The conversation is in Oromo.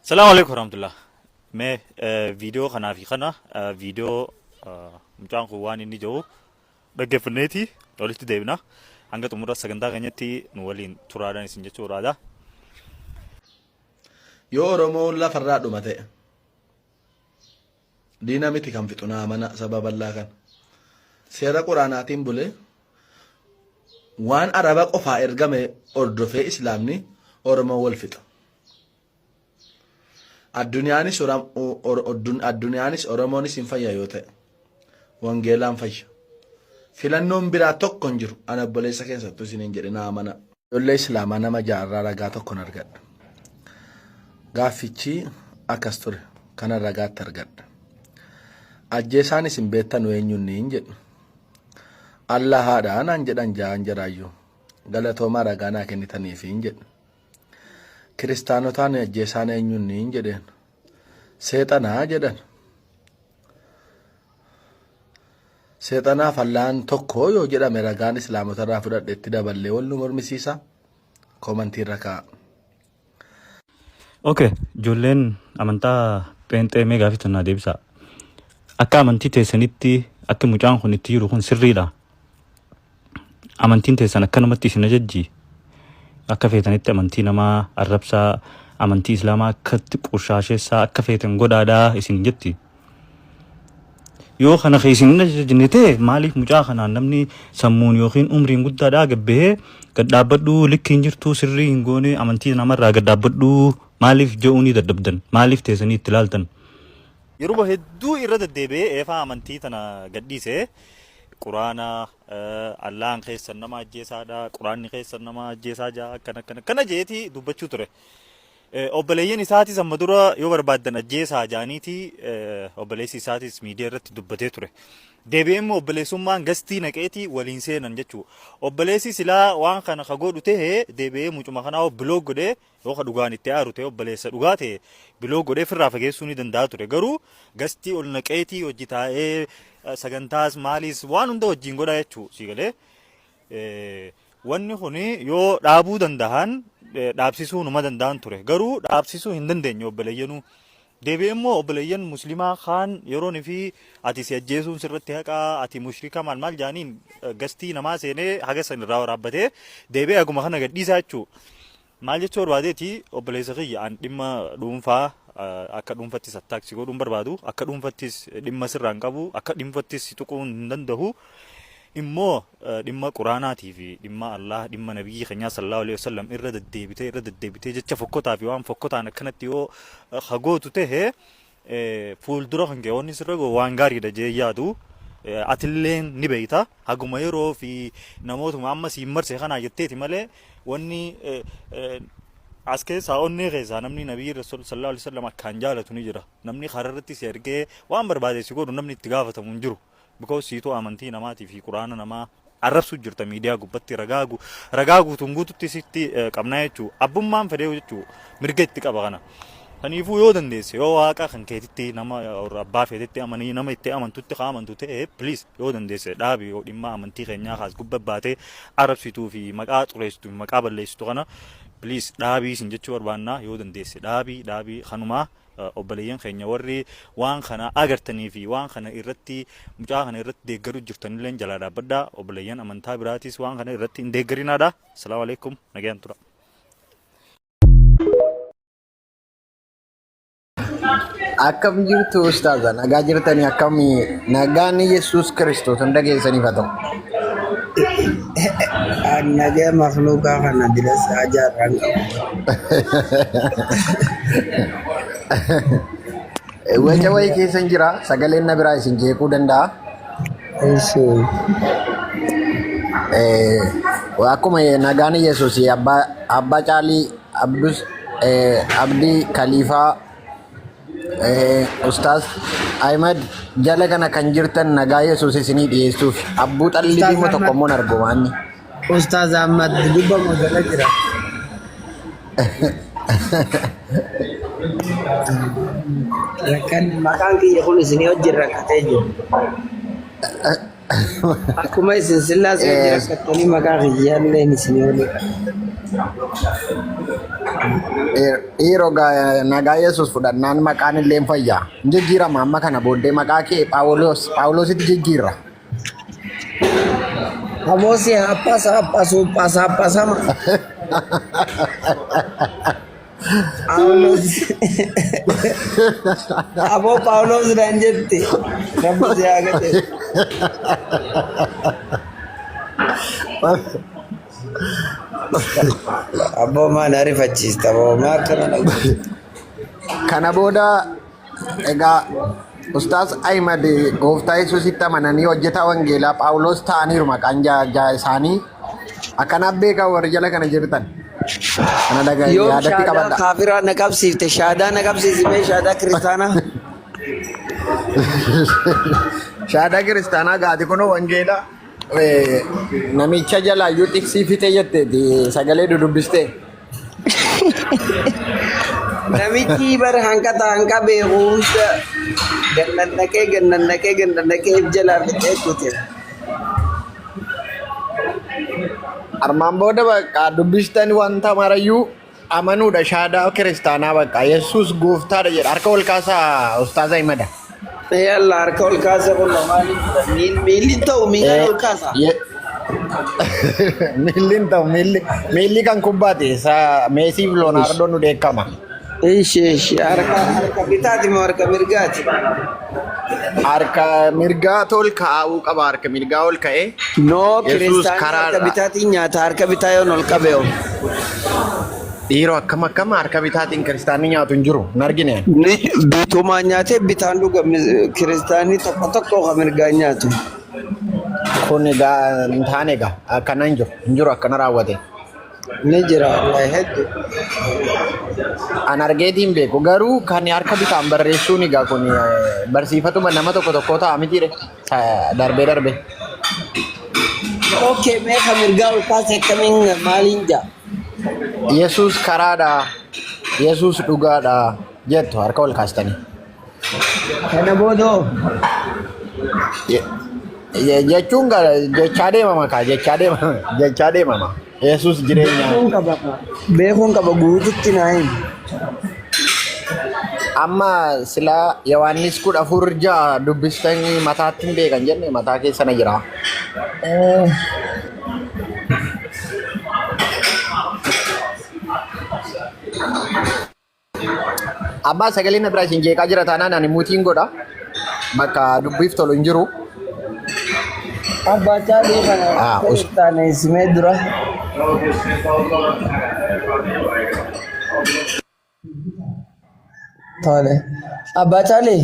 السلام عليكم ورحمة الله. ما فيديو خنا في خنا فيديو مجان قواني نيجو بقى فنيتي وليت ديبنا عنك تمر السكندا غنيتي نولين ترادا نسنجة ترادا. Yoo Oromoon lafarraa dhumate diina miti kan fixunaa mana sababallaa kan seera quraanaatiin bule waan araba qofaa ergame ordofee islaamni Oromoo wal fixa. Addunyaanis Oromoonis hin fayya yoo ta'e wangeelaan fayya. Filannoon biraa tokko hin jiru. Ana obboleessa keessattuu isiniin jedhe naa mana. Ijoollee islaamaa nama jaarraa ragaa tokkon argadha. Gaaffichi akkas ture kana ragaatti argadha. Ajjeesaanis hin beektan eenyuun hin jedhu. Allah haadha anaan jedhan jaan jedhaayyuu galatoomaa ragaa naa kennitaniif hin jedhu. Kiristaanotaan ajjeesaan eenyuun hin jedheen. Seexanaa jedhan. Seexanaa fallaan tokko yoo jedhame ragaan islaamotarraa fudhadhe itti daballee wal nu mormisiisa. Koomantiirra kaa'a. Okay, ijoolleen amantaa pheenxee mee gaafatan deebisa. Akka amantii teessanitti akka mucaan kun itti jiru kun sirriidha. Amantiin teessan akka namatti isin ajajji. Akka feetanitti amantii namaa arrabsaa amantii islaamaa akkatti qushaashessaa akka feetan godhaadhaa isin jetti. Yoo kana isin ajajjine ta'e maaliif mucaa kanaan namni sammuun yookiin umriin guddaadhaa gabbahee gad dhaabbadhuu likkiin jirtuu sirrii hin goone amantii namarraa gad dhaabbadhuu maaliif je'uunii daddabdan maaliif teessanii itti ilaaltan. Yeroo hedduu irra deddeebi'ee eefaa amantii tana gadhiisee quraana Allahan keessan nama ajjeesaadha quraanni keessan nama ajjeesaa jaa akkana jeetii dubbachuu ture. Obboleeyyan isaatis amma dura yoo barbaaddan ajjeesaa jaaniiti obboleessi isaatis miidiyaa irratti dubbatee ture. Deebi'ee immoo obboleessummaan gastii naqeetii waliin seenan jechuudha. Obboleessi silaa waan kana kagodhu ta'ee deebi'ee mucuma kanaa biloog godhee yoo ka dhugaan itti aaru ta'e obboleessa dhugaa ta'e biloog godhee firraa fageessuu ni danda'a ture. Garuu gastii ol naqeetii hojii taa'ee sagantaas maaliis waan hunda wajjin godha jechuudha. Siigalee wanni kuni yoo dhaabuu danda'an dhaabsisuu numa danda'an ture. Garuu dhaabsisuu hin dandeenye obboleeyyanuu. Deebi'ee immoo obboleeyyan muslimaa kaan yeroon fi ati si ajjeesuun sirratti haqaa ati mushrika maal jaaniin gastii namaa seenee haga san irraa waraabbatee deebi'ee aguma kana gadhiisaa jechuudha. Maal jechuu barbaadeeti obboleessa kiyya an dhimma dhuunfaa akka dhuunfattis attaaksi godhuun barbaadu akka dhuunfattis dhimma sirraan qabu akka dhuunfattis tuquu hin danda'u. Immoo dhimma quraanaatii fi dhimma Allah dhimma nabiyyi keenya sallallahu alaihi wasallam irra deddeebitee jecha fokkotaa fi waan fokkotaan akkanatti yoo hagootu ta'e fuuldura kan keewwanni sirra goo waan gaariidha jee yaadu atilleen ni beeyta haguma yeroo fi namootuma amma siin marse kanaa jetteeti malee wanni as keessaa onnee keessaa namni nabiyyi rasul sallallahu alaihi wasallam akkaan jaalatu ni jira. Namni kararratti si ergee waan barbaade si godhu namni itti gaafatamu hin jiru. Because situ amantii namaatii fi quraana namaa arrabsu jirta miidiyaa gubbatti ragaa guutuun guututti sitti qabnaa jechuudha. Abbummaan fedhee jechuudha mirga itti qaba kana. Kaniifuu yoo dandeesse yoo waaqa kan keetitti nama abbaa feetetti amanii nama itti amantutti amantu ta'e please yoo dandeesse dhaabi yoo dhimma amantii keenyaa kaas gubba baatee arrabsituu fi maqaa xureessitu maqaa balleessitu kana please dhaabii isin jechuu barbaannaa yoo dandeesse dhaabii kanumaa. Obboleeyyan keenya warri waan kana agartanii fi waan kana irratti mucaa kana irratti deeggaruu jirtanillee jalaa dhaabbadhaa obboleeyyan amantaa biraatis waan kana irratti hin deeggarinaadha. Assalaamu alaikum nagayaan tura. Akkam jirtu ustaaza nagaa jirtanii akkam nagaan Yesuus Kiristoos hunda keessaniif haa ta'u. Nagaa makluuqaa kana biras ajaarraan qabu. Waca wayii keessan jira sagaleen na biraa isin jeequu danda'a. Akkuma nagaan Yesuus abbaa caalii abdii kaliifaa Ustaaz Ahmed jala kana kan jirtan nagaa Yesuus isinii dhiyeessuuf abbuu xalli dhimma tokko immoo argomaanni. Ustaaz Ahmed dubba magala jira. Kan maqaan kiyya kun isinii hojii rakkatee jiru. Akkuma isin sillaas hojii rakkattanii maqaa kiyyaallee isinii hojii. Dhiiroo nagaa Yesuus fudhannaan maqaan illee hin fayyaa. Hin jijjiirama amma kana booddee maqaa kee Phaawulositti jijjiirra. Amosi apa sama. Paulos. Abo Paulos dan jetti. Rabbi siagate. Abo mana rifachista abo makana. Kana booda egaa Ustaz Ahmad gooftaa Yesuusitti amananii hojjetaa wangeelaa Phaawulos ta'aniiru maqaan isaanii. Akkanaaf beekaa warri jala kana jirtan. Kana dhagaa Yo yaadatti shada qabadha. kafira nakabsifte shada nakabsifte shada kristana. Shaada kiristaanaa gaati kunoo wangeelaa namicha jalaa iyyuu tiksii fite jetteeti sagalee dudubbistee. Namichi bar hangka behusa gannan nake jala fite. Armaan booda bakka dubbistan wanta marayyuu amanuudha shaadaa kiristaanaa bakka Yesuus gooftaadha jedha. Harka ol kaasaa Ustaaz Ahmad. Yalla harka ol kaasa kun mali milin ta'u miilan ol kaasa. Miilli kan kubbaate Meesiif Loonaardoo nu beekama. Ishi harka bitaati moo harka mirgaati? Harka mirgaa ol kaa'uu qaba. Harka mirgaa ol ka'ee No Yesuus kristaan karaadha. harka bitaati nyaata harka bitaa yoon ol qabeeyo. dhiiroo akkam harka bitaatiin kiristaanii nyaatu hin jiru hin argine. Ni bitumaa nyaatee bitaan dhuga kiristaanii tokko kan mirgaa nyaatu. Kun egaa hin taane egaa akkana hin jiru akkana raawwate. Ni jira wallahi hedduu. An argeetiin beeku garuu kan harka bitaan barreessuun egaa kun barsiifatuma nama tokko ta'a mitiire darbe. Okay mee kan mirgaa ol kaasee akkamiin maaliin jaa? Yesuus karaadha, Yesuus dhugaadha jettu harka ol kaastanii. Kana boodoo. Jechuun jechaa deemama kaa jechaa deemama. Yesuus jireenya. Beekuun qaba guututti naayin. Amma silaa Yohaannis 14 dubbistanii mataatti hin beekan jenne mataa keessa na jira. Amma sagaleen na biraa isin jeeqaa jira taanaan ani muutiin godha. Bakka dubbiif tolu hin jiru. Abbaa caalii kana keessaan isimee dura. Tole. Abbaa caalii.